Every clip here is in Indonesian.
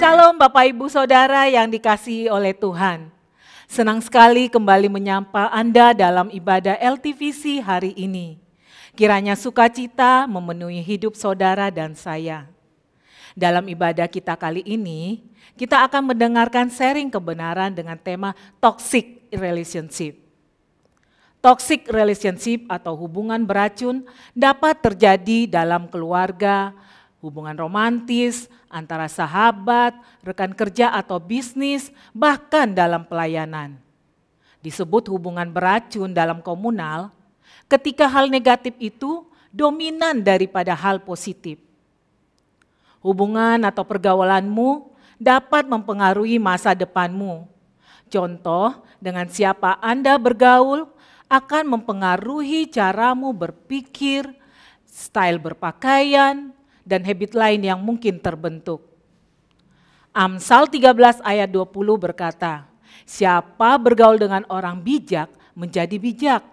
Shalom Bapak Ibu Saudara yang dikasihi oleh Tuhan. Senang sekali kembali menyapa Anda dalam ibadah LTVC hari ini. Kiranya sukacita memenuhi hidup saudara dan saya. Dalam ibadah kita kali ini, kita akan mendengarkan sharing kebenaran dengan tema Toxic Relationship. Toxic relationship atau hubungan beracun dapat terjadi dalam keluarga, hubungan romantis, antara sahabat, rekan kerja atau bisnis, bahkan dalam pelayanan. Disebut hubungan beracun dalam komunal, ketika hal negatif itu dominan daripada hal positif. Hubungan atau pergaulanmu dapat mempengaruhi masa depanmu. Contoh, dengan siapa Anda bergaul akan mempengaruhi caramu berpikir, style berpakaian, dan habit lain yang mungkin terbentuk. Amsal 13 ayat 20 berkata, siapa bergaul dengan orang bijak menjadi bijak,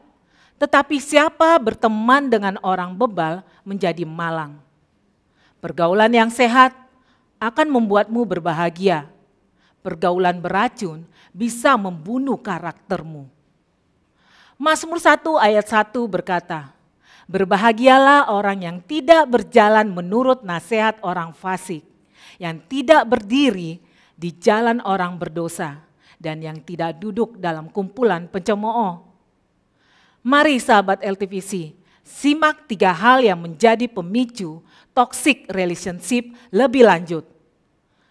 tetapi siapa berteman dengan orang bebal menjadi malang. Pergaulan yang sehat akan membuatmu berbahagia. Pergaulan beracun bisa membunuh karaktermu. Mazmur 1 ayat 1 berkata, berbahagialah orang yang tidak berjalan menurut nasihat orang fasik, yang tidak berdiri di jalan orang berdosa, dan yang tidak duduk dalam kumpulan pencemooh. Mari sahabat LTVC, simak 3 hal yang menjadi pemicu toxic relationship lebih lanjut.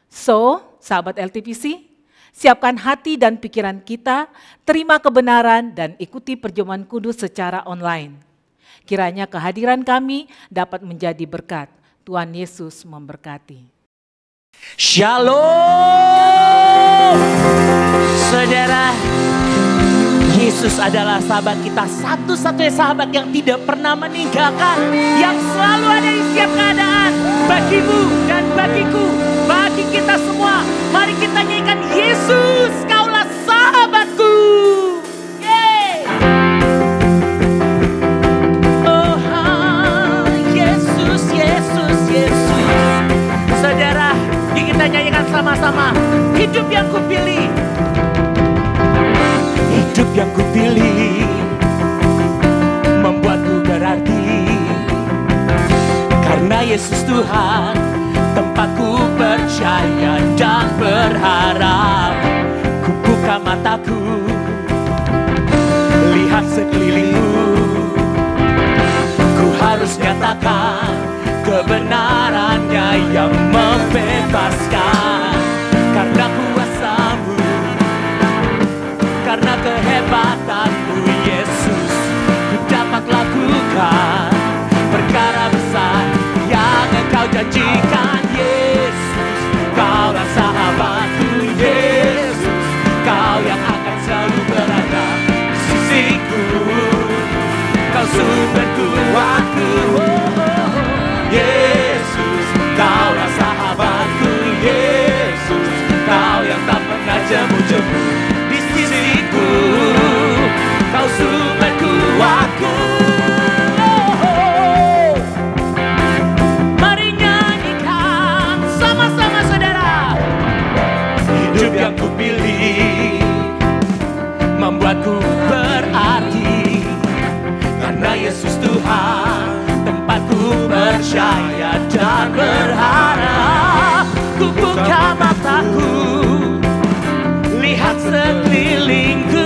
So, sahabat LTVC, siapkan hati dan pikiran kita, terima kebenaran dan ikuti perjamuan kudus secara online. Kiranya kehadiran kami dapat menjadi berkat. Tuhan Yesus memberkati. Shalom, saudara. Yesus adalah sahabat kita, satu-satunya sahabat yang tidak pernah meninggalkan, yang selalu ada di setiap keadaan, bagimu dan bagiku, bagi kita semua. Mari kita nyanyikan, Yesus, Kaulah sahabatku. Saudara, kita nyanyikan sama-sama. Hidup yang kupilih, hidup yang kupilih membuatku berarti. Karena Yesus Tuhan, tempatku percaya dan berharap. Ku buka mataku, lihat sekelilingku. Ku harus katakan kebenarannya yang membebaskan. Karena kuasa-Mu, karena kehebatan-Mu Yesus, ku dapat lakukan perkara besar yang Engkau janjikan. Yesus, Kaulah sahabatku. Yesus, Kau yang akan selalu berada di sisiku. Kau sumber kuatku. Yesus, Kaulah sahabatku. Yesus, Kau yang tak pernah jemu-jemu di sisiku. Kau sumber kuatku. Mari nyanyikan sama-sama saudara. Hidup yang kupilih membuatku berarti. Karena Yesus Tuhan, tempatku percaya dan berharap. Ku buka mataku, lihat sekelilingku.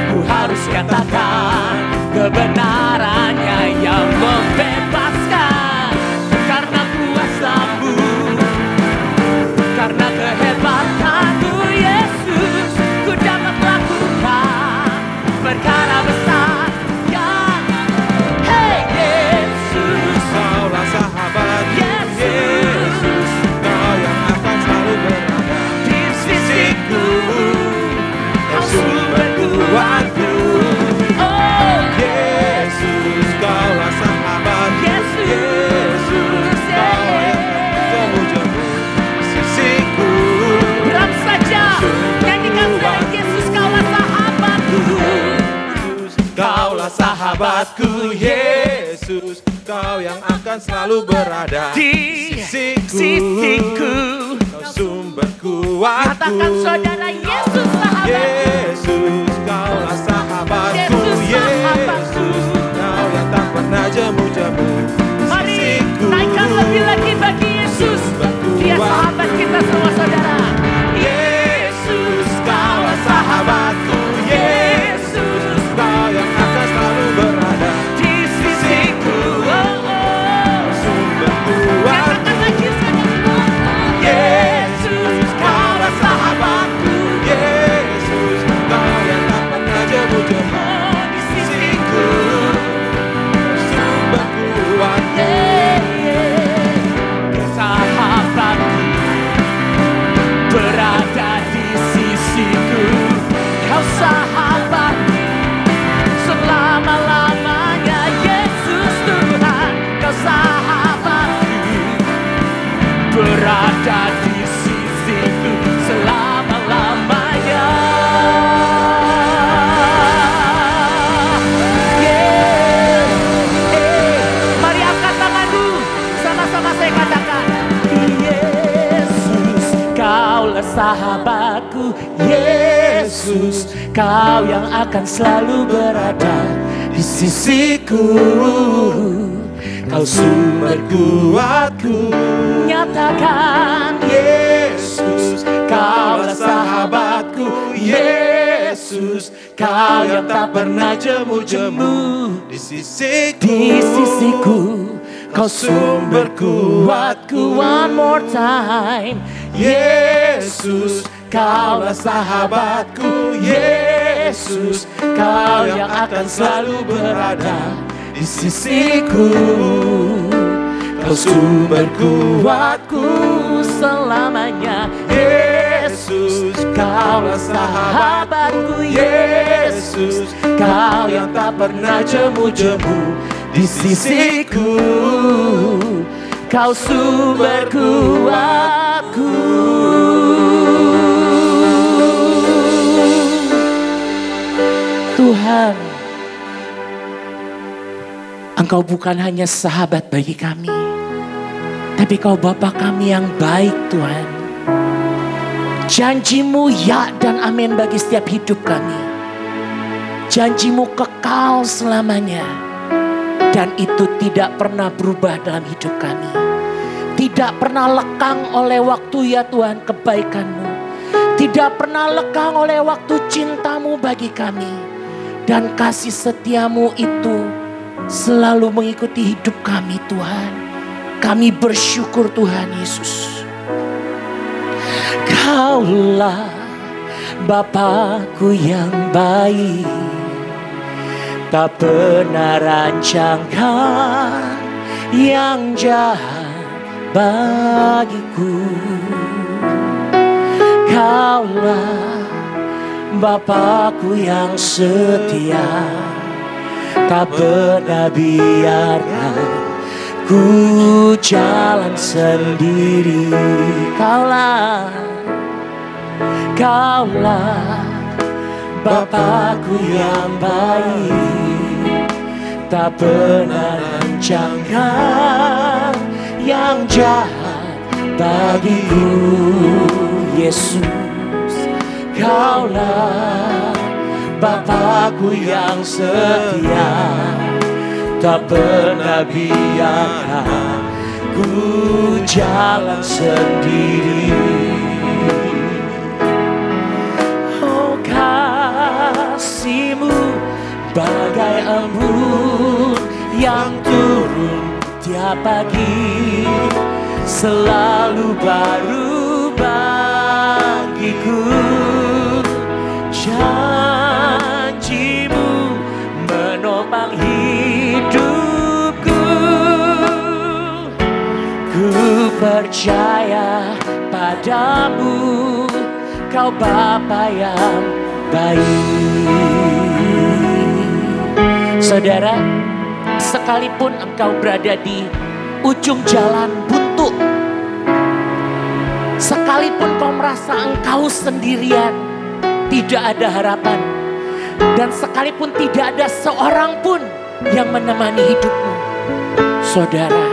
Ku harus katakan kebenarannya yang membebaskan. Karena kuasa-Mu, karena kehebatan-Mu Yesus, ku dapat lakukan perkara besar. Sahabatku Yesus, Kau yang akan selalu berada di sisiku. sisiku. Kau sumber kuatku. Katakan saudara, Yesus sahabatku. Yesus, Kaulah sahabatku. Yesus sahabatku. Kau yang tak pernah jemu-jemu. Mari naikkan lebih lagi bagi Yesus. Dia sahabat kita semua saudara. Yesus, Kaulah sahabatku. Yesus, Kau yang akan selalu berada Di sisiku. sumber kuatku. Katakan lagi saudara. Yesus, Kaulah sahabatku. Yesus, Kau yang tak pernah jemu-jemu. Di sisiku. Sumber kuatku. Sahabatku berada di sisiku. Kau sahabatku selama-lamanya. Yesus Tuhan, Kau sahabatku berada di sisiku selama-lamanya. Mari angkat tanganmu, sama-sama saya katakan, Yesus, Kaulah sahabatku. Yesus, Kau yang akan selalu berada di sisiku. Kau sumber kuatku. Nyatakan, Yesus, Kaulah sahabatku. Yesus, Kau yang tak pernah jemu-jemu. Di sisiku. Di sisiku, Kau sumber kuatku. One more time. Yesus, Kaulah sahabatku. Yesus, Kau yang akan selalu berada di sisiku. Kau sumber kuatku selamanya. Yesus, Kaulah sahabatku. Yesus, Kau yang tak pernah jemu-jemu. Di sisiku, Kau sumber kuatku. Tuhan, Engkau bukan hanya sahabat bagi kami, tapi Kau Bapa kami yang baik Tuhan. Janji-Mu ya dan amin bagi setiap hidup kami. Janji-Mu kekal selamanya. Dan itu tidak pernah berubah dalam hidup kami. Tidak pernah lekang oleh waktu ya Tuhan kebaikan-Mu. Tidak pernah lekang oleh waktu cinta-Mu bagi kami. Dan kasih setia-Mu itu selalu mengikuti hidup kami Tuhan. Kami bersyukur Tuhan Yesus. Kaulah Bapakku yang baik, tak pernah rancangkan yang jahat bagiku. Kaulah Bapakku yang setia, tak pernah biarkan ku jalan sendiri. Kaulah Bapakku yang baik, tak pernah rancangkan yang jahat bagiku. Yesus, Kaulah Bapakku yang setia, tak pernah biarkan ku jalan sendiri. Oh, kasih-Mu bagai embun yang turun tiap pagi, selalu baru bagiku. Janji-Mu menopang hidupku. Ku percaya padamu, Kau Bapa yang baik. Saudara, sekalipun engkau berada di ujung jalan buntu, sekalipun kau merasa engkau sendirian, tidak ada harapan, dan sekalipun tidak ada seorang pun yang menemani hidupmu, Saudara,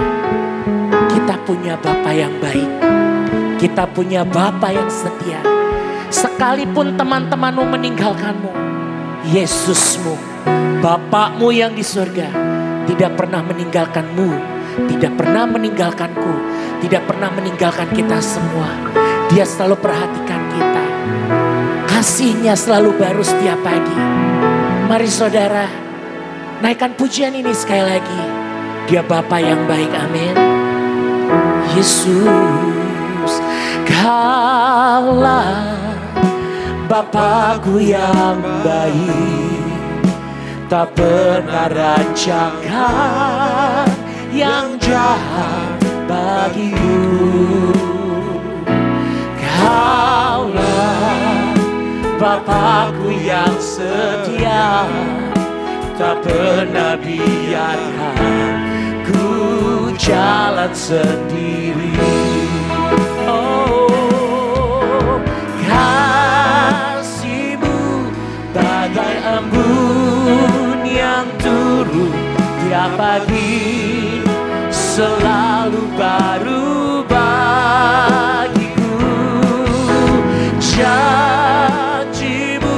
kita punya Bapa yang baik. Kita punya Bapa yang setia. Sekalipun teman-temanmu meninggalkanmu, Yesusmu, Bapakmu yang di surga, tidak pernah meninggalkanmu, tidak pernah meninggalkanku, tidak pernah meninggalkan kita semua. Dia selalu perhatikan kita. Kasih-Nya selalu baru setiap pagi. Mari saudara, naikkan pujian ini sekali lagi. Dia Bapa yang baik, amin. Yesus, Kaulah Bapakku yang baik, tak pernah rancangan yang jahat bagiku. Kaulah Bapakku yang setia, tak pernah biarkan ku jalan sendiri. Oh, kasih-Mu bagai embun yang turun tiap pagi, selalu baru bagiku. Janji-Mu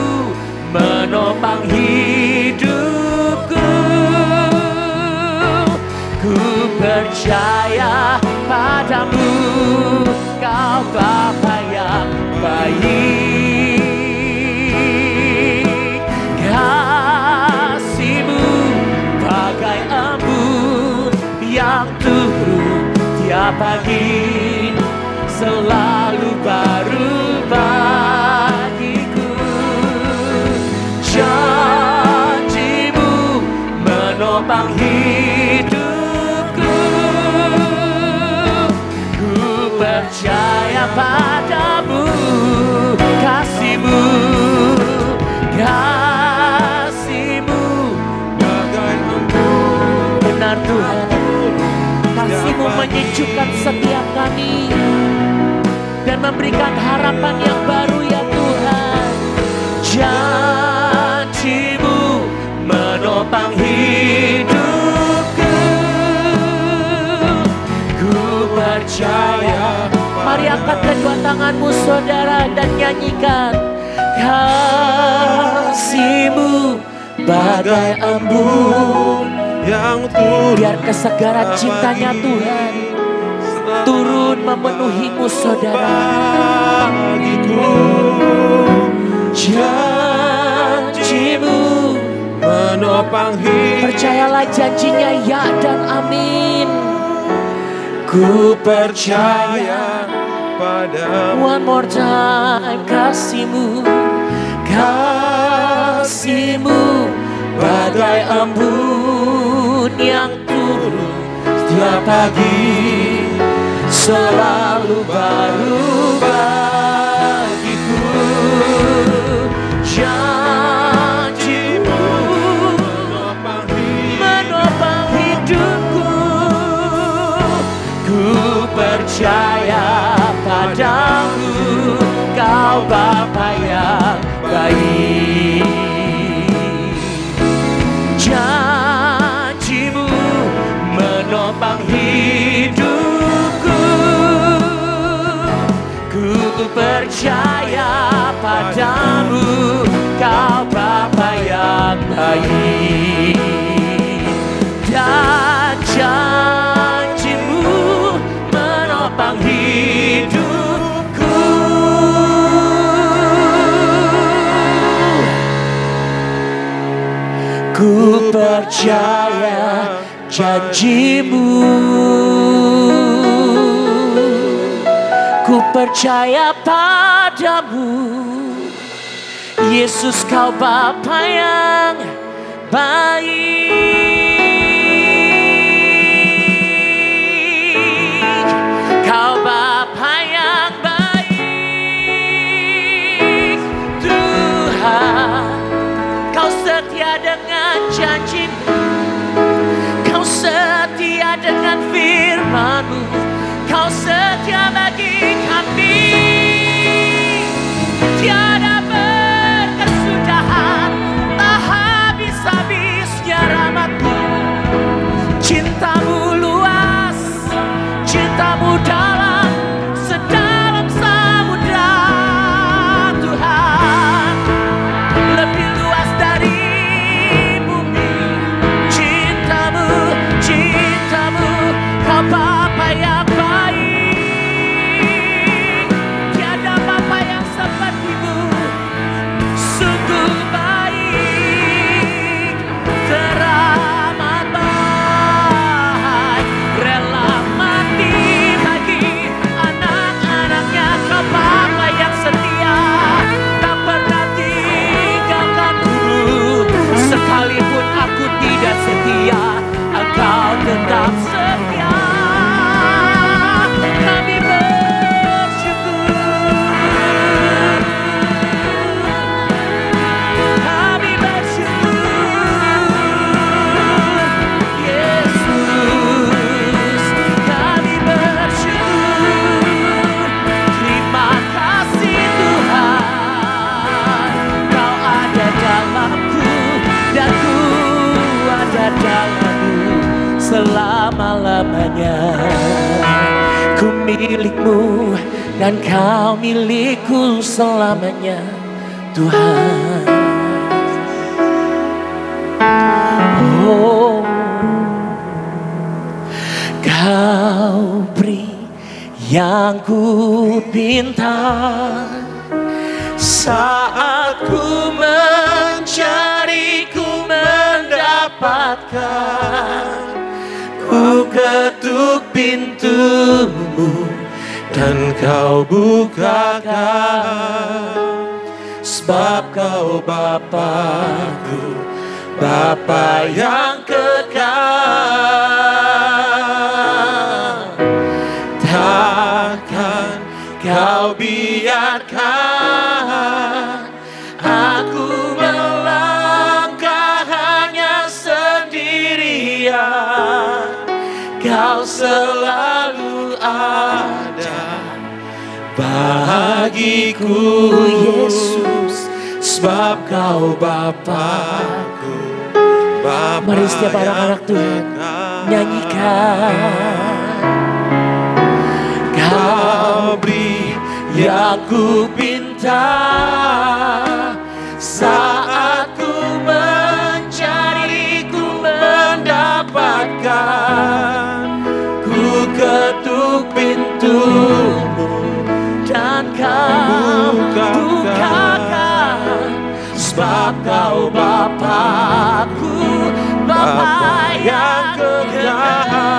menopang hidupku. Ku percaya padamu, Kau Bapa yang baik. Kasih-Mu bagai embun yang turun tiap pagi, selalu baru bagiku. Janji-Mu menopang hidupku. Ku percaya padamu, kasih-Mu, kasih-Mu bagai embun. Benar Tuhan, kasih-Mu menyejukkan setiap kami dan memberikan harapan yang baru ya Tuhan. Janji-Mu menopang hidupku. Ku percaya. Mari angkat kedua tanganmu saudara dan nyanyikan. Kasih-Mu bagai embun yang turun. Biar kesegaran cintanya Tuhan turun memenuhimu saudara. Bagiku Janji-Mu menopang hidup. percayalah janjinya ya dan amin. Ku percaya padamu. One more time. Kasih-Mu, kasih-Mu bagai embun yang turun setiap pagi, selalu baru bagiku. Janji-Mu menopang hidupku. Ku percaya padamu, Kau Bapa yang baik. Janji-Mu menopang hidupku. Ku percaya padamu, Kau Bapa yang baik. Dan janji-Mu menopang hidupku. Ku percaya janji-Mu. Ku percaya padamu, Yesus Kau Bapa yang baik. Kau Bapa yang baik. Tuhan, Kau setia dengan janji-Mu. Kau setia dengan firman-Mu. Kau setia bagi kami. Tiada berkesudahan, tak habis-habisnya rahmat-Mu. Cinta-Mu selama-lamanya. Ku milikmu dan kau milikku selamanya, Tuhan. Oh, kau beri yang ku pinta. Saat ku mencari, ku mendapatkan. Ku ketuk pintumu dan kau bukakan. Sebab kau Bapa-Ku, Bapa yang kekal. Takkan kau biarkan aku melangkah hanya sendirian. Kau selalu ada bagiku, Yesus. Sebab kau Bapa-Ku, Bapa. Mari setiap anak-anak Tuhan nyanyikan. Kau beri yang ku pinta. Saat ku mencari, ku mendapatkan. Ku ketuk pintumu dan kau bukakan. Sebab kau Bapa-Ku, Bapa yang kekal.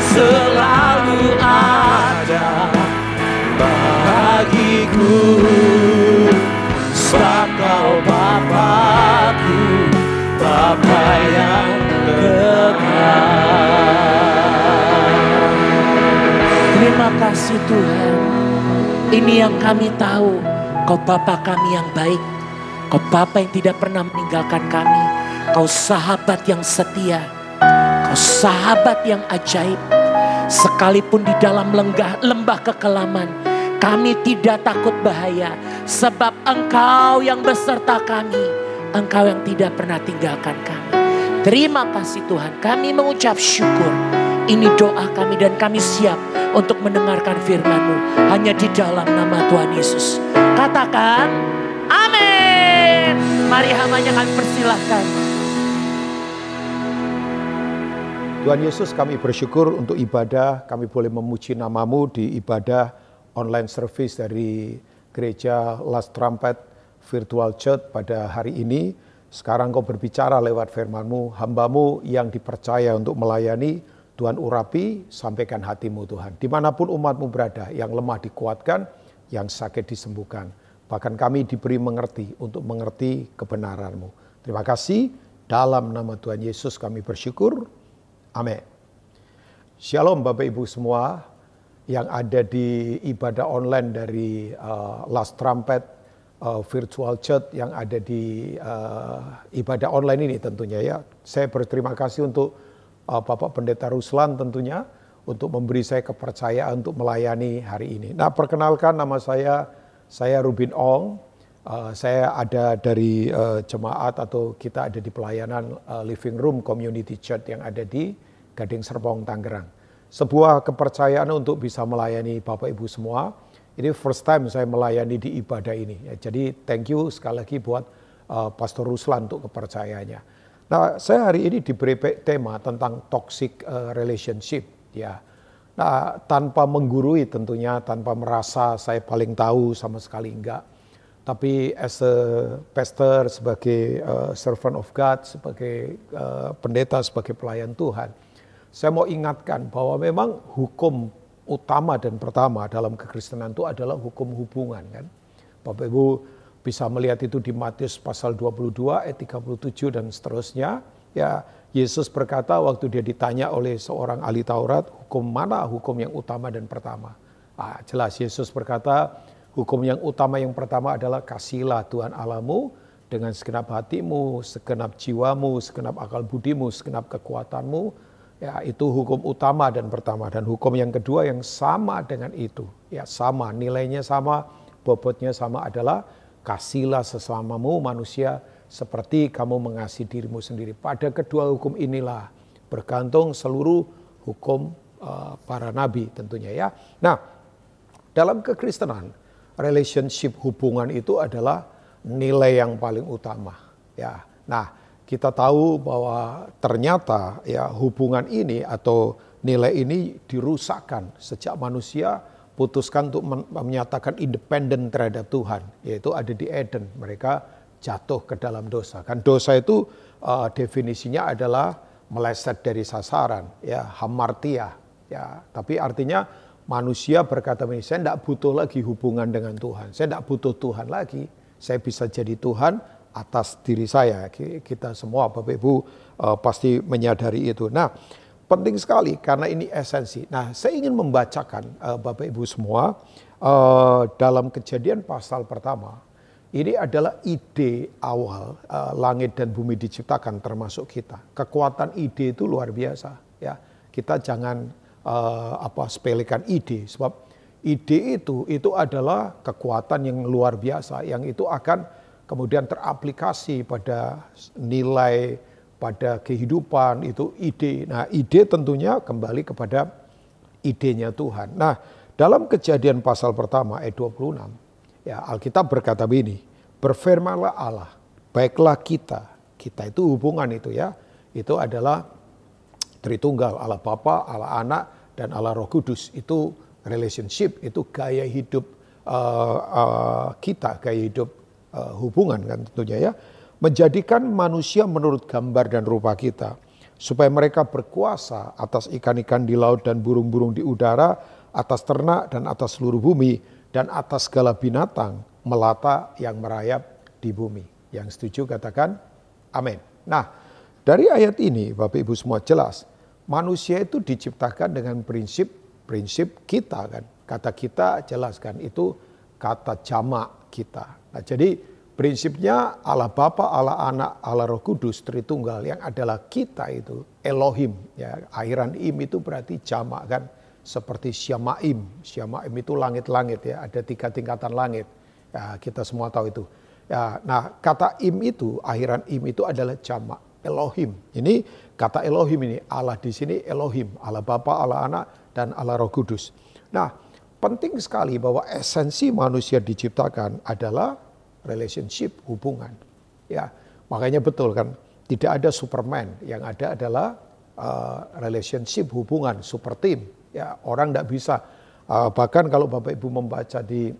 Selalu ada bagiku. Sebab kau Bapa-Ku, Bapa yang kekal. Terima kasih Tuhan. Ini yang kami tahu, Kau Bapa kami yang baik. Kau Bapa yang tidak pernah meninggalkan kami. Kau sahabat yang setia. Kau sahabat yang ajaib. Sekalipun di dalam lembah kekelaman, kami tidak takut bahaya. Sebab Engkau yang beserta kami. Engkau yang tidak pernah tinggalkan kami. Terima kasih Tuhan. Kami mengucap syukur. Ini doa kami dan kami siap untuk mendengarkan firman-Mu. Hanya di dalam nama Tuhan Yesus. Katakan, amin. Mari hamanya kami persilahkan. Tuhan Yesus, kami bersyukur untuk ibadah, kami boleh memuji nama-Mu di ibadah online service dari Gereja Last Trumpet Virtual Church pada hari ini. Sekarang Kau berbicara lewat firman-Mu, hamba-Mu yang dipercaya untuk melayani, Tuhan urapi, sampaikan hati-Mu Tuhan. Dimanapun umat-Mu berada, yang lemah dikuatkan, yang sakit disembuhkan. Bahkan kami diberi mengerti untuk mengerti kebenaran-Mu. Terima kasih, dalam nama Tuhan Yesus kami bersyukur. Amin. Shalom Bapak Ibu semua yang ada di ibadah online dari Last Trumpet Virtual Church yang ada di ibadah online ini tentunya ya. Saya berterima kasih untuk Bapak Pendeta Ruslan tentunya untuk memberi saya kepercayaan untuk melayani hari ini. Nah, perkenalkan nama saya Rubin Ong. Saya ada dari jemaat atau kita ada di pelayanan Living Room Community Church yang ada di Gading Serpong, Tangerang. Sebuah kepercayaan untuk bisa melayani Bapak Ibu semua. Ini first time saya melayani di ibadah ini. Ya, jadi thank you sekali lagi buat Pastor Ruslan untuk kepercayaannya. Nah, saya hari ini diberi tema tentang toxic relationship. Ya, nah tanpa menggurui tentunya, tanpa merasa saya paling tahu sama sekali enggak. Tapi as a pastor, sebagai servant of God, sebagai pendeta, sebagai pelayan Tuhan, saya mau ingatkan bahwa memang hukum utama dan pertama dalam kekristenan itu adalah hukum hubungan kan. Bapak Ibu bisa melihat itu di Matius pasal 22 ayat 37 dan seterusnya. Ya, Yesus berkata waktu dia ditanya oleh seorang ahli Taurat, hukum mana hukum yang utama dan pertama? Nah, jelas Yesus berkata hukum yang utama yang pertama adalah kasihilah Tuhan Allahmu dengan segenap hatimu, segenap jiwamu, segenap akal budimu, segenap kekuatanmu. Ya, itu hukum utama dan pertama. Dan hukum yang kedua yang sama dengan itu, ya sama, nilainya sama, bobotnya sama adalah kasihilah sesamamu manusia seperti kamu mengasihi dirimu sendiri. Pada kedua hukum inilah bergantung seluruh hukum para nabi tentunya ya. Nah, dalam kekristenan relationship hubungan itu adalah nilai yang paling utama ya. Nah, kita tahu bahwa ternyata ya hubungan ini atau nilai ini dirusakkan sejak manusia putuskan untuk menyatakan independen terhadap Tuhan, yaitu ada di Eden. Mereka jatuh ke dalam dosa. Kan dosa itu definisinya adalah meleset dari sasaran, ya hamartia. Ya, tapi artinya manusia berkata, saya tidak butuh lagi hubungan dengan Tuhan. Saya tidak butuh Tuhan lagi. Saya bisa jadi Tuhan atas diri saya. Kita semua Bapak Ibu pasti menyadari itu. Nah, penting sekali karena ini esensi. Nah, saya ingin membacakan Bapak Ibu semua dalam Kejadian pasal pertama. Ini adalah ide awal langit dan bumi diciptakan termasuk kita. Kekuatan ide itu luar biasa ya. Kita jangan sepelekan ide, sebab ide itu adalah kekuatan yang luar biasa yang itu akan kemudian teraplikasi pada nilai, pada kehidupan, itu ide. Nah, ide tentunya kembali kepada idenya Tuhan. Nah, dalam Kejadian pasal pertama ayat 26, ya Alkitab berkata begini, berfirmanlah Allah, baiklah kita itu hubungan itu ya, itu adalah Tritunggal, Allah Bapa, Allah Anak, dan Allah Roh Kudus. Itu relationship, itu gaya hidup kita, gaya hidup hubungan kan tentunya ya, menjadikan manusia menurut gambar dan rupa kita supaya mereka berkuasa atas ikan-ikan di laut dan burung-burung di udara, atas ternak dan atas seluruh bumi dan atas segala binatang melata yang merayap di bumi. Yang setuju katakan amin. Nah, dari ayat ini Bapak Ibu semua jelas manusia itu diciptakan dengan prinsip kita kan. Kata kita jelas kan, itu kata jamak kita. Nah, jadi prinsipnya Allah Bapa, Allah Anak, Allah Roh Kudus Tritunggal yang adalah kita itu Elohim ya. Akhiran im itu berarti jamak kan, seperti Syamaim. Syamaim itu langit-langit ya, ada 3 tingkatan langit. Ya, kita semua tahu itu. Ya, nah, kata im itu, akhiran im itu adalah jamak Elohim. Ini kata Elohim ini, Allah di sini Elohim, Allah Bapa, Allah Anak, dan Allah Roh Kudus. Nah, penting sekali bahwa esensi manusia diciptakan adalah relationship, hubungan. Ya, makanya betul kan, tidak ada Superman, yang ada adalah relationship, hubungan, super team. Ya, orang tidak bisa. Bahkan kalau Bapak Ibu membaca di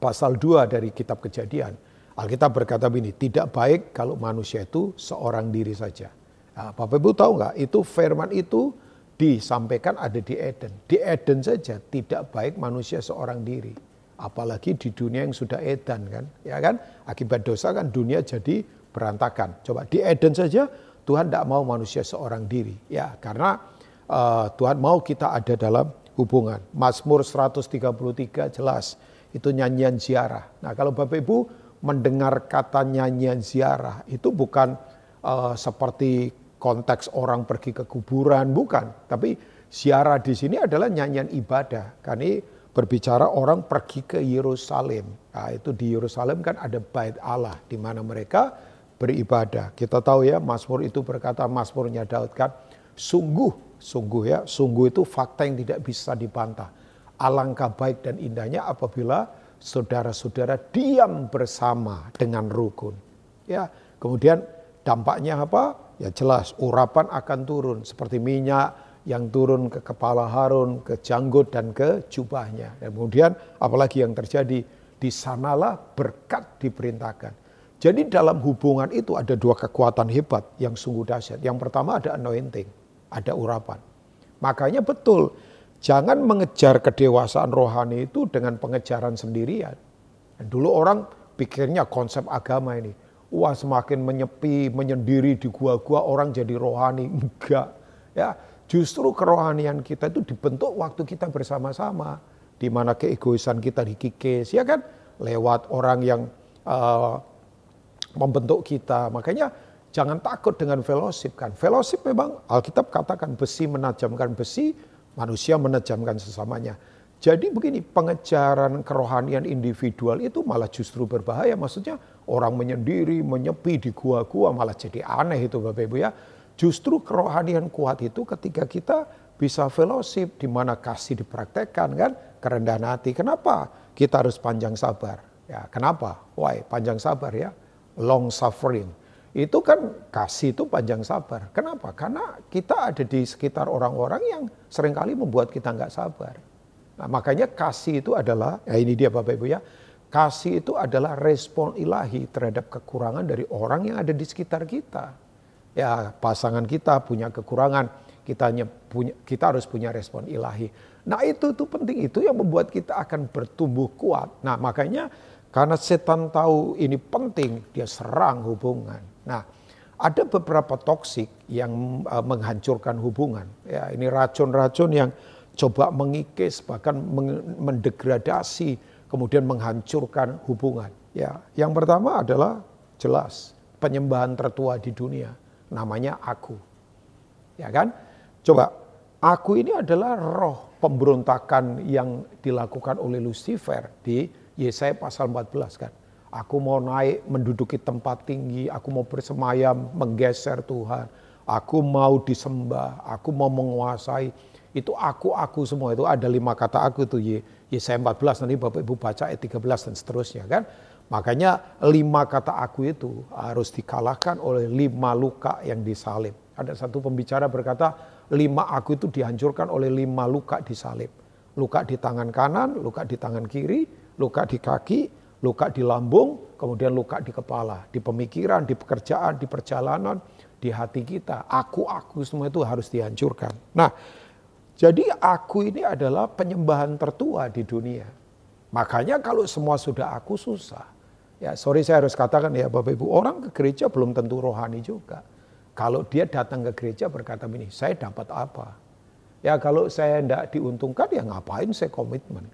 pasal 2 dari kitab Kejadian, Alkitab berkata begini, tidak baik kalau manusia itu seorang diri saja. Nah, Bapak Ibu tahu nggak, itu firman itu disampaikan ada di Eden. Di Eden saja tidak baik manusia seorang diri. Apalagi di dunia yang sudah edan kan. Ya kan? Akibat dosa kan dunia jadi berantakan. Coba di Eden saja Tuhan tidak mau manusia seorang diri. Ya, karena Tuhan mau kita ada dalam hubungan. Mazmur 133 jelas, itu nyanyian ziarah. Nah kalau Bapak Ibu mendengar kata nyanyian ziarah, itu bukan seperti konteks orang pergi ke kuburan, bukan. Tapi ziarah di sini adalah nyanyian ibadah. Karena ini berbicara orang pergi ke Yerusalem. Nah, itu di Yerusalem kan ada bait Allah di mana mereka beribadah. Kita tahu ya, Mazmur itu berkata, Mazmurnya Daud kan, sungguh itu fakta yang tidak bisa dibantah. Alangkah baik dan indahnya apabila saudara-saudara diam bersama dengan rukun. Ya, kemudian dampaknya apa? Ya jelas, urapan akan turun seperti minyak yang turun ke kepala Harun, ke janggut dan ke jubahnya. Dan kemudian apalagi yang terjadi? Di sanalah berkat diperintahkan. Jadi dalam hubungan itu ada dua kekuatan hebat yang sungguh dahsyat. Yang pertama ada anointing, ada urapan. Makanya betul, jangan mengejar kedewasaan rohani itu dengan pengejaran sendirian. Dan dulu orang pikirnya konsep agama ini, wah semakin menyepi, menyendiri di gua-gua orang jadi rohani. Enggak, ya. Justru kerohanian kita itu dibentuk waktu kita bersama-sama, di mana keegoisan kita dikikis, ya kan, lewat orang yang membentuk kita. Makanya jangan takut dengan fellowship kan. Fellowship memang Alkitab katakan besi menajamkan besi, manusia menajamkan sesamanya. Jadi begini, pengejaran kerohanian individual itu malah justru berbahaya. Maksudnya orang menyendiri, menyepi di gua-gua malah jadi aneh itu Bapak Ibu ya. Justru kerohanian kuat itu ketika kita bisa fellowship di mana kasih dipraktekkan kan, kerendahan hati. Kenapa? Kita harus panjang sabar. Ya, kenapa? Why? Panjang sabar ya. Long suffering. Itu kan kasih itu panjang sabar. Kenapa? Karena kita ada di sekitar orang-orang yang seringkali membuat kita nggak sabar. Nah, makanya kasih itu adalah, ya ini dia Bapak Ibu ya, kasih itu adalah respon ilahi terhadap kekurangan dari orang yang ada di sekitar kita. Ya pasangan kita punya kekurangan, kita harus punya respon ilahi. Nah itu penting, itu yang membuat kita akan bertumbuh kuat. Nah makanya karena setan tahu ini penting, dia serang hubungan. Nah ada beberapa toksik yang menghancurkan hubungan. Ya ini racun-racun yang coba mengikis, bahkan mendegradasi, kemudian menghancurkan hubungan. Ya yang pertama adalah jelas penyembahan tertua di dunia. Namanya aku, ya kan? Coba, aku ini adalah roh pemberontakan yang dilakukan oleh Lucifer di Yesaya pasal 14 kan. Aku mau naik menduduki tempat tinggi, aku mau bersemayam, menggeser Tuhan. Aku mau disembah, aku mau menguasai. Itu aku semua, itu ada 5 kata aku tuh Yesaya 14, nanti Bapak Ibu baca ayat 13 dan seterusnya kan. Makanya 5 kata aku itu harus dikalahkan oleh 5 luka yang disalib. Ada satu pembicara berkata 5 aku itu dihancurkan oleh 5 luka disalib. Luka di tangan kanan, luka di tangan kiri, luka di kaki, luka di lambung, kemudian luka di kepala. Di pemikiran, di pekerjaan, di perjalanan, di hati kita. Aku semua itu harus dihancurkan. Nah jadi aku ini adalah penyembahan tertua di dunia. Makanya kalau semua sudah aku susah. Ya sorry saya harus katakan ya Bapak Ibu, orang ke gereja belum tentu rohani juga. Kalau dia datang ke gereja berkata ini, saya dapat apa? Ya kalau saya tidak diuntungkan ya ngapain saya komitmen.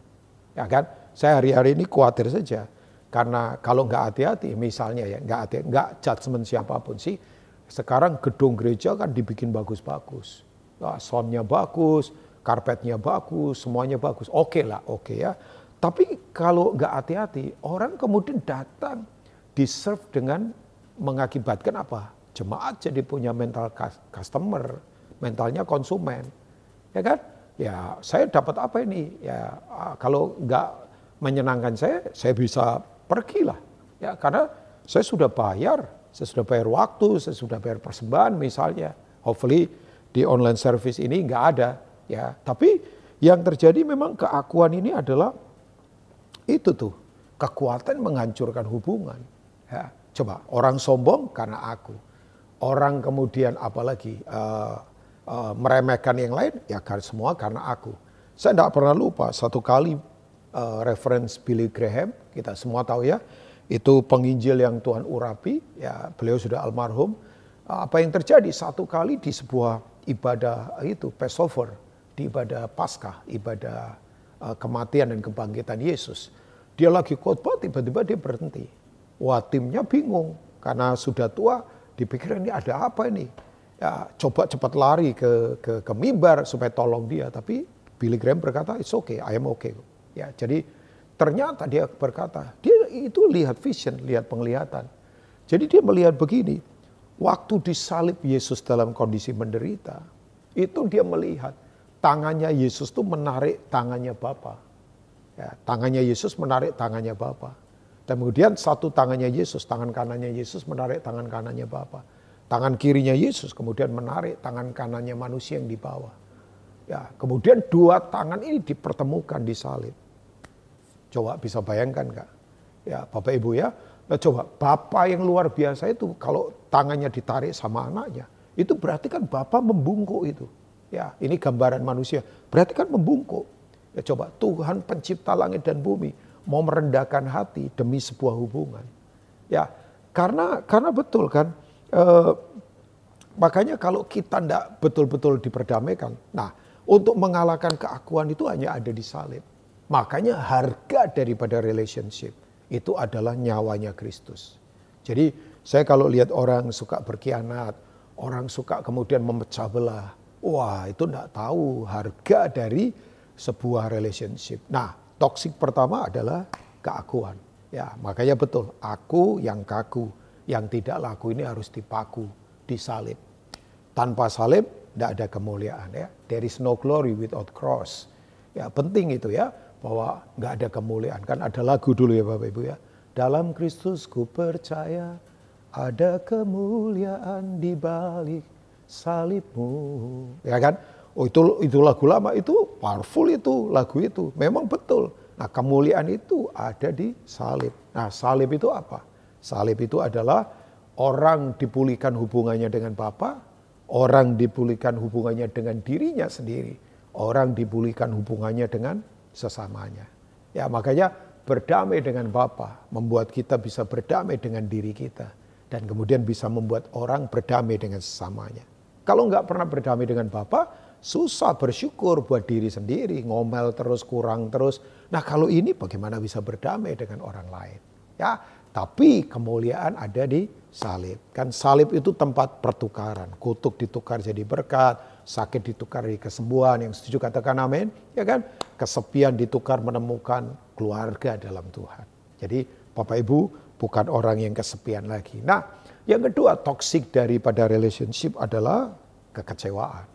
Ya kan, saya hari-hari ini khawatir saja. Karena kalau nggak hati-hati, misalnya ya nggak judgement siapapun sih. Sekarang gedung gereja kan dibikin bagus-bagus. Nah, soundnya bagus, karpetnya bagus, semuanya bagus. Oke lah, oke ya. Tapi kalau nggak hati-hati, orang kemudian datang di-serve dengan mengakibatkan apa? Jemaat jadi punya mental customer, mentalnya konsumen. Ya kan? Ya saya dapat apa ini? Ya kalau nggak menyenangkan saya bisa pergi lah. Ya karena saya sudah bayar waktu, saya sudah bayar persembahan misalnya. Hopefully di online service ini nggak ada. Ya, tapi yang terjadi memang keakuan ini adalah itu tuh, kekuatan menghancurkan hubungan. Ya, coba orang sombong karena aku. Orang kemudian apalagi meremehkan yang lain, ya semua karena aku. Saya tidak pernah lupa satu kali reference Billy Graham, kita semua tahu ya, itu penginjil yang Tuhan urapi, ya beliau sudah almarhum. Apa yang terjadi satu kali di sebuah ibadah itu Passover, di ibadah Paskah, ibadah kematian dan kebangkitan Yesus. Dia lagi khotbah, tiba-tiba dia berhenti. Wah, timnya bingung karena sudah tua, dipikir ini ada apa ini? Ya, coba cepat lari ke mimbar supaya tolong dia, tapi Billy Graham berkata, "It's okay, I am okay." Ya, jadi ternyata dia berkata, dia itu lihat vision, lihat penglihatan. Jadi dia melihat begini, waktu disalib Yesus dalam kondisi menderita, itu dia melihat tangannya Yesus itu menarik tangannya Bapa. Ya, tangannya Yesus menarik tangannya Bapa. Dan kemudian satu tangannya Yesus, tangan kanannya Yesus menarik tangan kanannya Bapa. Tangan kirinya Yesus kemudian menarik tangan kanannya manusia yang di bawah. Ya, kemudian dua tangan ini dipertemukan di salib. Coba bisa bayangkan Kak? Ya, Bapak Ibu ya. Nah, coba Bapa yang luar biasa itu kalau tangannya ditarik sama anaknya, itu berarti kan Bapa membungkuk itu. Ya, ini gambaran manusia. Berarti kan membungkuk. Ya, coba Tuhan pencipta langit dan bumi mau merendahkan hati demi sebuah hubungan. Ya, karena betul kan. Makanya kalau kita tidak betul-betul diperdamaikan, nah untuk mengalahkan keakuan itu hanya ada di salib. Makanya harga daripada relationship itu adalah nyawanya Kristus. Jadi saya kalau lihat orang suka berkhianat, orang suka kemudian memecah belah, wah itu tidak tahu harga dari sebuah relationship. Nah, toksik pertama adalah keakuan. Ya, makanya betul, aku yang kaku, yang tidak laku ini harus dipaku, disalib. Tanpa salib tidak ada kemuliaan ya. There is no glory without cross. Ya, penting itu ya, bahwa nggak ada kemuliaan. Kan ada lagu dulu ya Bapak Ibu ya. Dalam Kristus ku percaya ada kemuliaan di balik salibmu. Ya kan? Oh itu lagu lama, itu powerful itu lagu itu. Memang betul. Nah, kemuliaan itu ada di salib. Nah, salib itu apa? Salib itu adalah orang dipulihkan hubungannya dengan Bapa, orang dipulihkan hubungannya dengan dirinya sendiri, orang dipulihkan hubungannya dengan sesamanya. Ya, makanya berdamai dengan Bapa membuat kita bisa berdamai dengan diri kita dan kemudian bisa membuat orang berdamai dengan sesamanya. Kalau nggak pernah berdamai dengan Bapa, susah bersyukur buat diri sendiri, ngomel terus, kurang terus. Nah, kalau ini bagaimana bisa berdamai dengan orang lain? Ya, tapi kemuliaan ada di salib. Kan salib itu tempat pertukaran. Kutuk ditukar jadi berkat, sakit ditukar jadi kesembuhan. Yang setuju katakan amin. Ya kan? Kesepian ditukar menemukan keluarga dalam Tuhan. Jadi Bapak Ibu bukan orang yang kesepian lagi. Nah, yang kedua toksik daripada relationship adalah kekecewaan.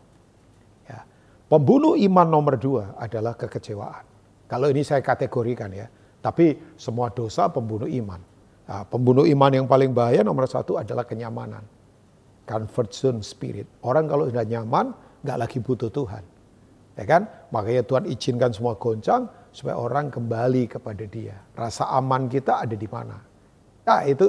Ya. Pembunuh iman nomor 2 adalah kekecewaan. Kalau ini saya kategorikan ya. Tapi semua dosa pembunuh iman. Nah, pembunuh iman yang paling bahaya nomor 1 adalah kenyamanan. Comfort zone spirit. Orang kalau sudah nyaman, nggak lagi butuh Tuhan. Ya kan? Makanya Tuhan izinkan semua goncang supaya orang kembali kepada Dia. Rasa aman kita ada di mana? Nah, itu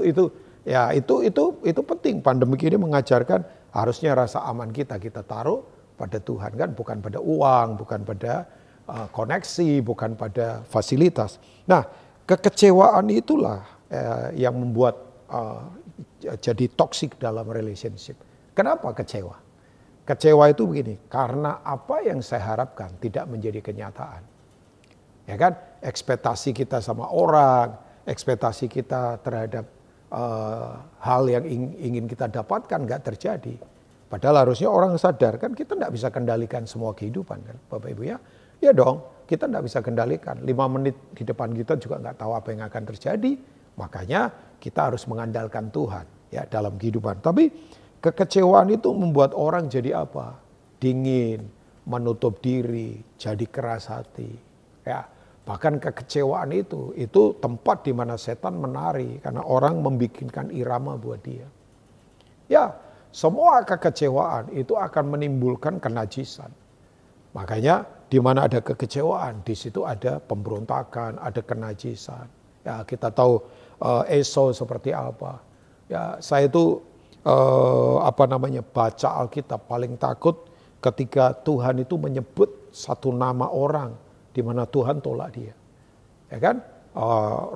penting. Pandemi ini mengajarkan harusnya rasa aman kita taruh pada Tuhan kan, bukan pada uang, bukan pada koneksi, bukan pada fasilitas. Nah, kekecewaan itulah yang membuat jadi toksik dalam relationship. Kenapa kecewa? Kecewa itu begini, karena apa yang saya harapkan tidak menjadi kenyataan. Ya kan? Ekspektasi kita sama orang, ekspektasi kita terhadap hal yang ingin kita dapatkan nggak terjadi. Padahal harusnya orang sadar kan kita nggak bisa kendalikan semua kehidupan kan Bapak Ibu ya. Ya dong, kita nggak bisa kendalikan. 5 menit di depan kita juga nggak tahu apa yang akan terjadi. Makanya kita harus mengandalkan Tuhan ya dalam kehidupan. Tapi kekecewaan itu membuat orang jadi apa? Dingin, menutup diri, jadi keras hati. Ya, bahkan kekecewaan itu tempat di mana setan menari karena orang membikinkan irama buat dia. Ya, semua kekecewaan itu akan menimbulkan kenajisan. Makanya di mana ada kekecewaan, di situ ada pemberontakan, ada kenajisan. Ya, kita tahu Esau seperti apa. Ya, saya itu baca Alkitab paling takut ketika Tuhan itu menyebut satu nama orang di mana Tuhan tolak dia. Ya kan?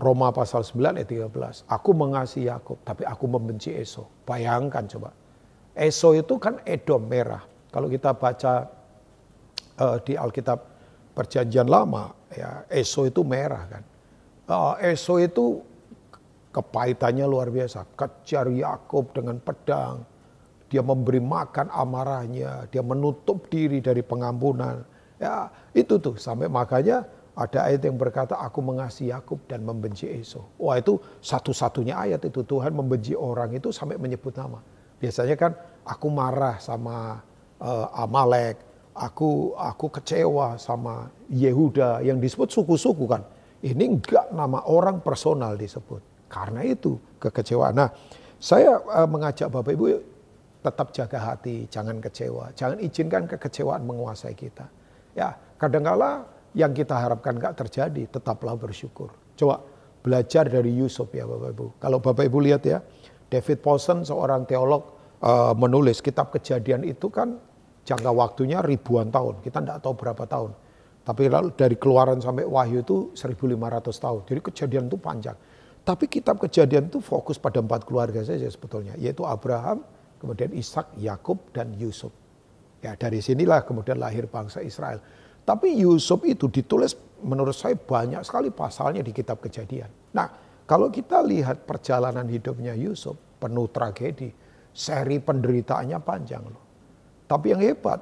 Roma pasal 9 ayat 13. Aku mengasihi Yakub, tapi aku membenci Esau. Bayangkan coba. Esau itu kan Edom merah. Kalau kita baca di Alkitab Perjanjian Lama, ya Esau itu merah kan. Esau itu kepahitannya luar biasa. Kejar Yakub dengan pedang. Dia memberi makan amarahnya. Dia menutup diri dari pengampunan. Ya itu tuh sampai makanya ada ayat yang berkata aku mengasihi Yakub dan membenci Esau. Wah itu satu-satunya ayat itu Tuhan membenci orang itu sampai menyebut nama. Biasanya kan aku marah sama Amalek. Aku kecewa sama Yehuda yang disebut suku-suku kan. Ini enggak nama orang personal disebut. Karena itu kekecewaan. Nah saya mengajak Bapak Ibu tetap jaga hati, jangan kecewa. Jangan izinkan kekecewaan menguasai kita. Ya kadang-kala yang kita harapkan enggak terjadi, tetaplah bersyukur. Coba belajar dari Yusuf ya Bapak Ibu. Kalau Bapak Ibu lihat ya, David Powson seorang teolog menulis kitab Kejadian itu kan jangka waktunya ribuan tahun. Kita tidak tahu berapa tahun. Tapi dari Keluaran sampai Wahyu itu 1500 tahun. Jadi Kejadian itu panjang. Tapi kitab Kejadian itu fokus pada 4 keluarga saja sebetulnya. Yaitu Abraham, kemudian Ishak, Yakub, dan Yusuf. Ya dari sinilah kemudian lahir bangsa Israel. Tapi Yusuf itu ditulis menurut saya banyak sekali pasalnya di kitab Kejadian. Nah kalau kita lihat perjalanan hidupnya Yusuf penuh tragedi. Seri penderitaannya panjang loh. Tapi yang hebat,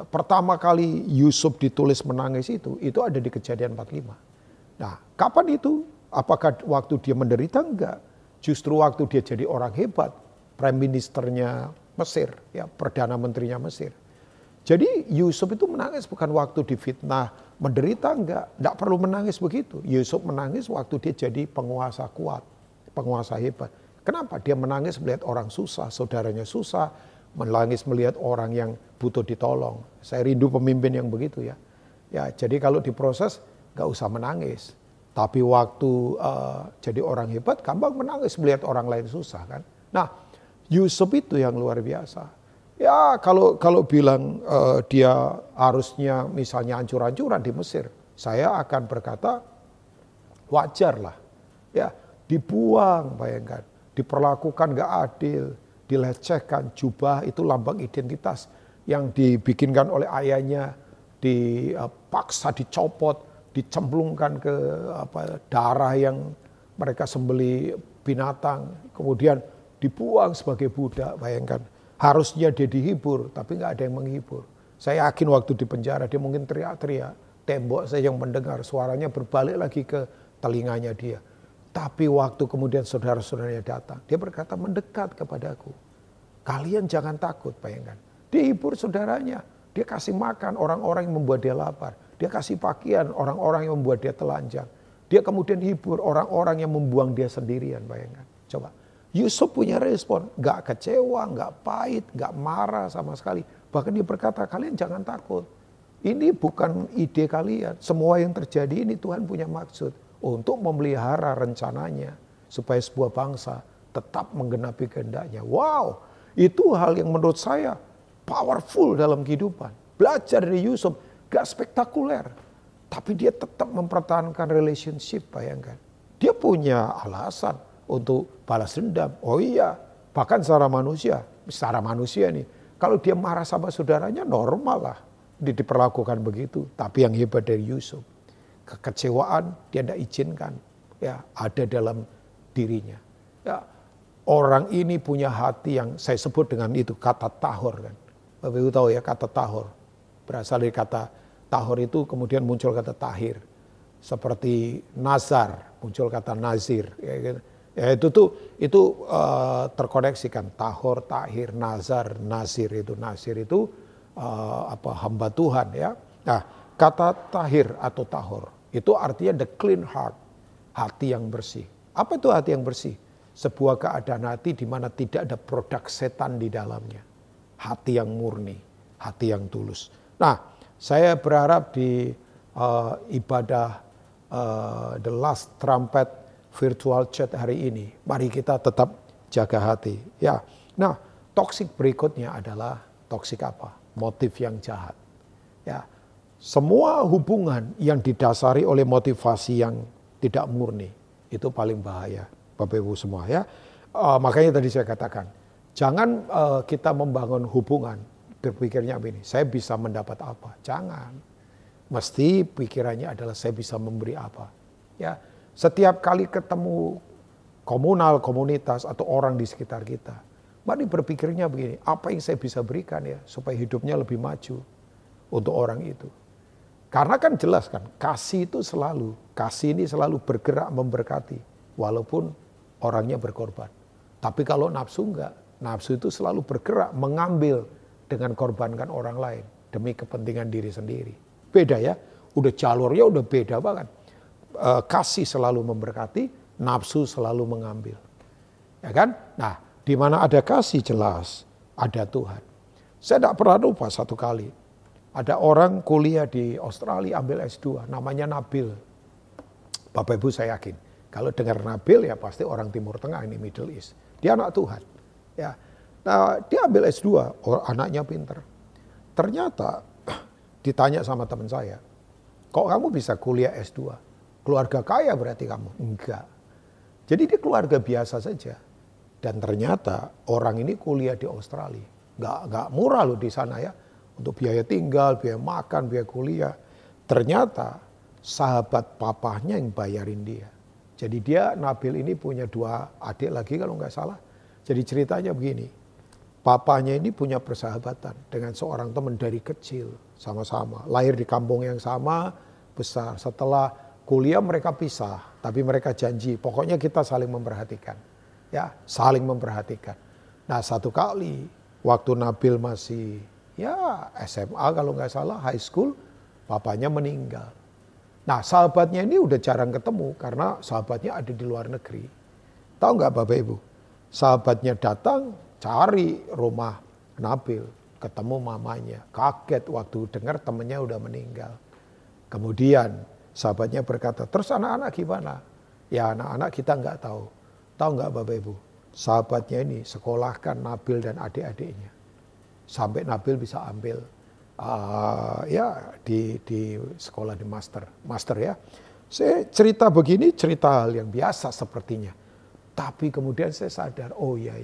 pertama kali Yusuf ditulis menangis itu ada di Kejadian 45. Nah, kapan itu? Apakah waktu dia menderita? Enggak. Justru waktu dia jadi orang hebat, prime ministernya Mesir, ya, perdana menterinya Mesir. Jadi Yusuf itu menangis bukan waktu difitnah, menderita enggak perlu menangis begitu. Yusuf menangis waktu dia jadi penguasa kuat, penguasa hebat. Kenapa? Dia menangis melihat orang susah, saudaranya susah, menangis melihat orang yang butuh ditolong. Saya rindu pemimpin yang begitu ya. Ya, jadi kalau diproses nggak usah menangis. Tapi waktu jadi orang hebat, gampang menangis melihat orang lain susah kan. Nah, Yusuf itu yang luar biasa. Ya, kalau bilang dia harusnya misalnya hancur-hancuran di Mesir, saya akan berkata wajar lah. Ya, dibuang, bayangkan, diperlakukan nggak adil. Dilecehkan, jubah itu lambang identitas yang dibikinkan oleh ayahnya, dipaksa dicopot, dicemplungkan ke darah yang mereka sembeli binatang, kemudian dibuang sebagai budak, bayangkan. Harusnya dia dihibur, tapi nggak ada yang menghibur. Saya yakin waktu di penjara dia mungkin teriak-teriak, tembok saya yang mendengar, suaranya berbalik lagi ke telinganya dia. Tapi waktu kemudian saudara-saudaranya datang, dia berkata mendekat kepadaku. Kalian jangan takut, bayangkan. Dia hibur saudaranya, dia kasih makan orang-orang yang membuat dia lapar. Dia kasih pakaian orang-orang yang membuat dia telanjang. Dia kemudian hibur orang-orang yang membuang dia sendirian, bayangkan. Coba, Yusuf punya respon, gak kecewa, gak pahit, gak marah sama sekali. Bahkan dia berkata, kalian jangan takut. Ini bukan ide kalian, semua yang terjadi ini Tuhan punya maksud. Untuk memelihara rencananya supaya sebuah bangsa tetap menggenapi kehendaknya. Wow, itu hal yang menurut saya powerful dalam kehidupan. Belajar dari Yusuf, gak spektakuler. Tapi dia tetap mempertahankan relationship, bayangkan. Dia punya alasan untuk balas dendam. Oh iya, bahkan secara manusia nih. Kalau dia marah sama saudaranya normal lah. Dia diperlakukan begitu. Tapi yang hebat dari Yusuf, kekecewaan dia tidak izinkan ya ada dalam dirinya. Ya, orang ini punya hati yang saya sebut dengan itu kata tahor kan. Bapak Ibu tahu ya kata tahor. Berasal dari kata tahor itu kemudian muncul kata tahir. Seperti nazar muncul kata nazir ya, gitu. Ya itu terkoneksikan tahor, tahir, nazar, nazir itu hamba Tuhan ya. Nah, kata tahir atau tahor itu artinya the clean heart, hati yang bersih. Apa itu hati yang bersih? Sebuah keadaan hati di mana tidak ada produk setan di dalamnya. Hati yang murni, hati yang tulus. Nah, saya berharap di ibadah The Last Trumpet Virtual Chat hari ini, mari kita tetap jaga hati. Ya, nah, toksik berikutnya adalah toksik apa? Motif yang jahat. Ya. Semua hubungan yang didasari oleh motivasi yang tidak murni itu paling bahaya, Bapak Ibu semua ya. Makanya tadi saya katakan, jangan kita membangun hubungan berpikirnya begini, saya bisa mendapat apa? Jangan. Mesti pikirannya adalah saya bisa memberi apa. Ya, setiap kali ketemu komunal, komunitas atau orang di sekitar kita, mari berpikirnya begini, apa yang saya bisa berikan ya supaya hidupnya lebih maju untuk orang itu. Karena kan jelas kan, kasih ini selalu bergerak memberkati, walaupun orangnya berkorban. Tapi kalau nafsu enggak, nafsu itu selalu bergerak mengambil dengan korbankan orang lain demi kepentingan diri sendiri. Beda ya, udah jalurnya udah beda banget. Kasih selalu memberkati, nafsu selalu mengambil. Ya kan? Nah, di mana ada kasih jelas ada Tuhan. Saya tidak pernah lupa satu kali. Ada orang kuliah di Australia ambil S2, namanya Nabil. Bapak Ibu saya yakin, kalau dengar Nabil ya pasti orang Timur Tengah, ini Middle East. Dia anak Tuhan. Ya. Nah, dia ambil S2, anaknya pinter. Ternyata ditanya sama teman saya, kok kamu bisa kuliah S2? Keluarga kaya berarti kamu? Enggak. Jadi dia keluarga biasa saja. Dan ternyata orang ini kuliah di Australia. Enggak murah loh di sana ya. Untuk biaya tinggal, biaya makan, biaya kuliah. Ternyata sahabat papahnya yang bayarin dia. Jadi dia, Nabil ini punya 2 adik lagi kalau nggak salah. Jadi ceritanya begini, papahnya ini punya persahabatan dengan seorang teman dari kecil. Sama-sama, lahir di kampung yang sama, besar. Setelah kuliah mereka pisah, tapi mereka janji, pokoknya kita saling memperhatikan. Ya, saling memperhatikan. Nah, satu kali, waktu Nabil masih ya SMA kalau nggak salah, high school, papanya meninggal. Nah, sahabatnya ini udah jarang ketemu karena sahabatnya ada di luar negeri. Tahu nggak Bapak Ibu? Sahabatnya datang cari rumah Nabil, ketemu mamanya. Kaget waktu dengar temennya udah meninggal. Kemudian sahabatnya berkata, terus anak-anak gimana? Ya anak-anak kita nggak tahu. Tahu nggak Bapak Ibu? Sahabatnya ini sekolahkan Nabil dan adik-adiknya. Sampai Nabil bisa ambil ya di sekolah di master ya. Saya cerita begini, cerita hal yang biasa sepertinya. Tapi kemudian saya sadar, oh ya.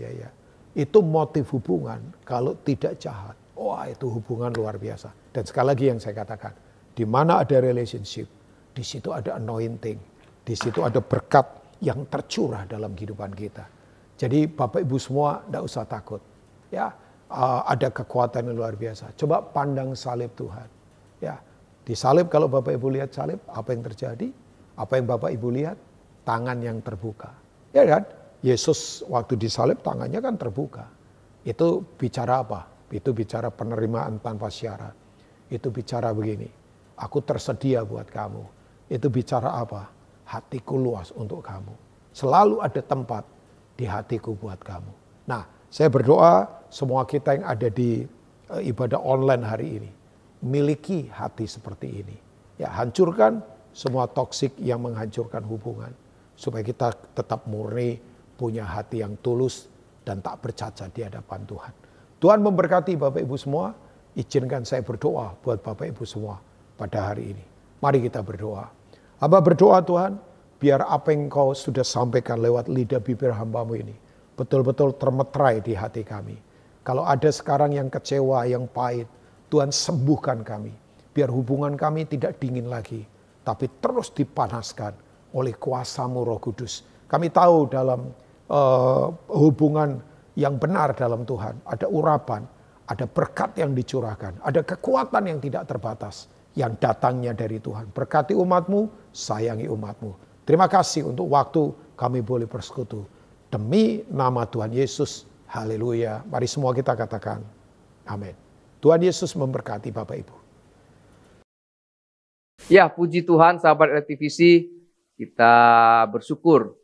Itu motif hubungan kalau tidak jahat. Wah, itu hubungan luar biasa. Dan sekali lagi yang saya katakan, di mana ada relationship, di situ ada anointing, di situ ada berkat yang tercurah dalam kehidupan kita. Jadi Bapak Ibu semua tidak usah takut. Ya, ada kekuatan yang luar biasa. Coba pandang salib Tuhan. Ya, di salib kalau Bapak Ibu lihat salib, apa yang terjadi? Apa yang Bapak Ibu lihat? Tangan yang terbuka. Ya kan? Yesus waktu disalib tangannya kan terbuka. Itu bicara apa? Itu bicara penerimaan tanpa syarat. Itu bicara begini, aku tersedia buat kamu. Itu bicara apa? Hatiku luas untuk kamu. Selalu ada tempat di hatiku buat kamu. Nah, saya berdoa semua kita yang ada di ibadah online hari ini, miliki hati seperti ini. Ya, hancurkan semua toksik yang menghancurkan hubungan. Supaya kita tetap murni, punya hati yang tulus dan tak bercacat di hadapan Tuhan. Tuhan memberkati Bapak Ibu semua. Izinkan saya berdoa buat Bapak Ibu semua pada hari ini. Mari kita berdoa. Hamba berdoa Tuhan, biar apa yang Kau sudah sampaikan lewat lidah bibir hamba-Mu ini betul-betul termeterai di hati kami. Kalau ada sekarang yang kecewa, yang pahit, Tuhan sembuhkan kami. Biar hubungan kami tidak dingin lagi, tapi terus dipanaskan oleh kuasa-Mu Roh Kudus. Kami tahu dalam hubungan yang benar dalam Tuhan, ada urapan, ada berkat yang dicurahkan, ada kekuatan yang tidak terbatas, yang datangnya dari Tuhan. Berkati umat-Mu, sayangi umat-Mu. Terima kasih untuk waktu kami boleh bersekutu. Demi nama Tuhan Yesus, haleluya. Mari semua kita katakan, amin. Tuhan Yesus memberkati Bapak Ibu. Ya, puji Tuhan sahabat LTVC, kita bersyukur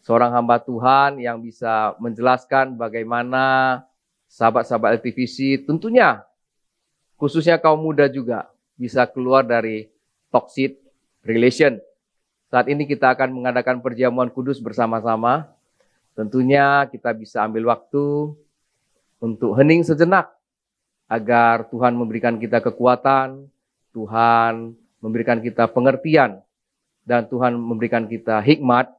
seorang hamba Tuhan yang bisa menjelaskan bagaimana sahabat-sahabat LTVC tentunya khususnya kaum muda juga bisa keluar dari toxic relation. Saat ini kita akan mengadakan perjamuan kudus bersama-sama. Tentunya kita bisa ambil waktu untuk hening sejenak agar Tuhan memberikan kita kekuatan, Tuhan memberikan kita pengertian, dan Tuhan memberikan kita hikmat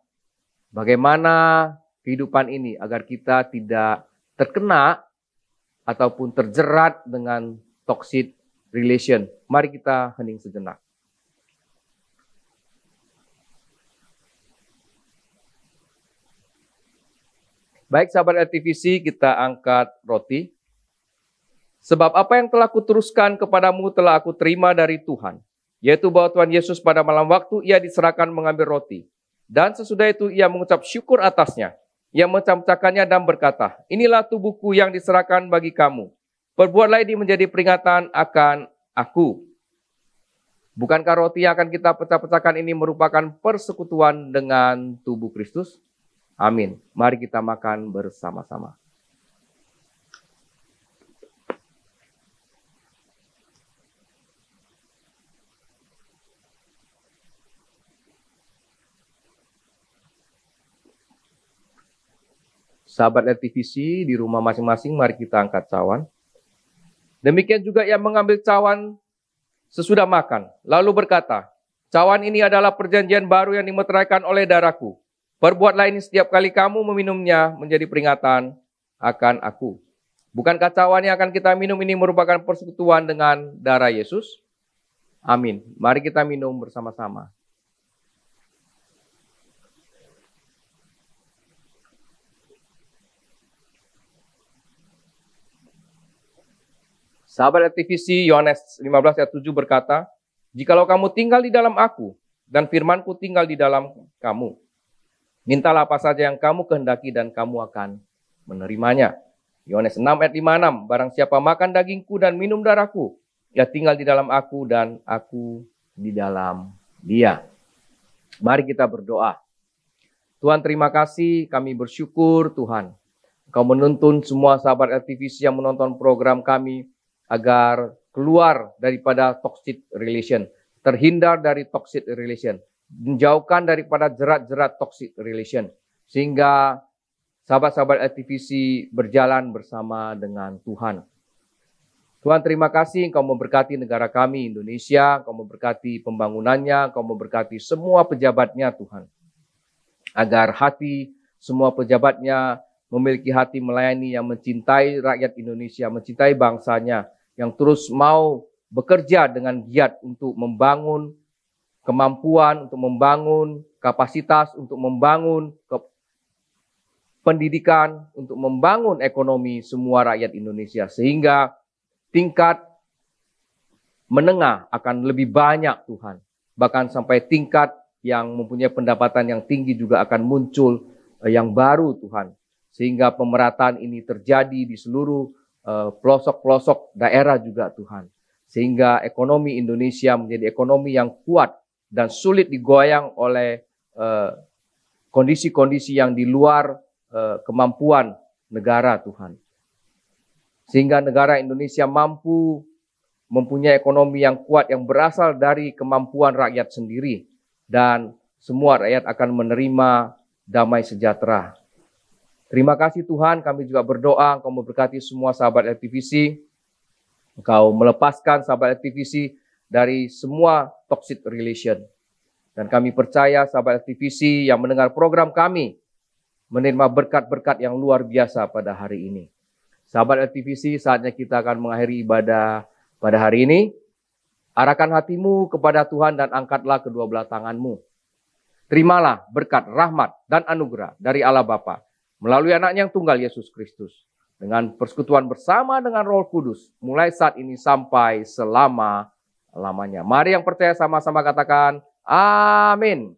bagaimana kehidupan ini agar kita tidak terkena ataupun terjerat dengan toxic relation. Mari kita hening sejenak. Baik sahabat LTVC, kita angkat roti. Sebab apa yang telah kuteruskan kepadamu telah aku terima dari Tuhan, yaitu bahwa Tuhan Yesus pada malam waktu ia diserahkan mengambil roti. Dan sesudah itu ia mengucap syukur atasnya. Ia mencam-camkannya dan berkata, inilah tubuhku yang diserahkan bagi kamu. Perbuatlah ini menjadi peringatan akan aku. Bukankah roti yang akan kita pecah-pecahkan ini merupakan persekutuan dengan tubuh Kristus? Amin. Mari kita makan bersama-sama. Sahabat LTVC di rumah masing-masing, mari kita angkat cawan. Demikian juga ia mengambil cawan sesudah makan, lalu berkata, cawan ini adalah perjanjian baru yang dimeteraikan oleh darahku. Perbuatlah ini setiap kali kamu meminumnya menjadi peringatan akan aku. Bukankah cawan yang akan kita minum ini merupakan persekutuan dengan darah Yesus? Amin. Mari kita minum bersama-sama. Sahabat LTVC, Yohanes 15 ayat 7 berkata, jikalau kamu tinggal di dalam aku, dan firmanku tinggal di dalam kamu, mintalah apa saja yang kamu kehendaki dan kamu akan menerimanya. Yohanes 6 ayat 56, barang siapa makan dagingku dan minum darahku, ia tinggal di dalam aku dan aku di dalam dia. Mari kita berdoa. Tuhan, terima kasih, kami bersyukur Tuhan. Engkau menuntun semua sahabat LTVC yang menonton program kami, agar keluar daripada toxic relation, terhindar dari toxic relation, menjauhkan daripada jerat-jerat toxic relation, sehingga sahabat-sahabat LTVC berjalan bersama dengan Tuhan. Tuhan, terima kasih Engkau memberkati negara kami Indonesia, Engkau memberkati pembangunannya, Engkau memberkati semua pejabatnya Tuhan, agar hati semua pejabatnya memiliki hati melayani yang mencintai rakyat Indonesia, mencintai bangsanya, yang terus mau bekerja dengan giat untuk membangun kemampuan, untuk membangun kapasitas, untuk membangun pendidikan, untuk membangun ekonomi semua rakyat Indonesia. Sehingga tingkat menengah akan lebih banyak Tuhan. Bahkan sampai tingkat yang mempunyai pendapatan yang tinggi juga akan muncul yang baru Tuhan. Sehingga pemerataan ini terjadi di seluruh pelosok-pelosok daerah juga Tuhan. Sehingga ekonomi Indonesia menjadi ekonomi yang kuat dan sulit digoyang oleh kondisi-kondisi yang di luar kemampuan negara Tuhan. Sehingga negara Indonesia mampu mempunyai ekonomi yang kuat yang berasal dari kemampuan rakyat sendiri. Dan semua rakyat akan menerima damai sejahtera. Terima kasih Tuhan, kami juga berdoa Engkau memberkati semua sahabat LTVC. Engkau melepaskan sahabat LTVC dari semua toxic relation. Dan kami percaya sahabat LTVC yang mendengar program kami menerima berkat-berkat yang luar biasa pada hari ini. Sahabat LTVC, saatnya kita akan mengakhiri ibadah pada hari ini. Arahkan hatimu kepada Tuhan dan angkatlah kedua belah tanganmu. Terimalah berkat, rahmat, dan anugerah dari Allah Bapa melalui anaknya yang tunggal Yesus Kristus, dengan persekutuan bersama dengan Roh Kudus, mulai saat ini sampai selama-lamanya. Mari yang percaya sama-sama katakan, amin.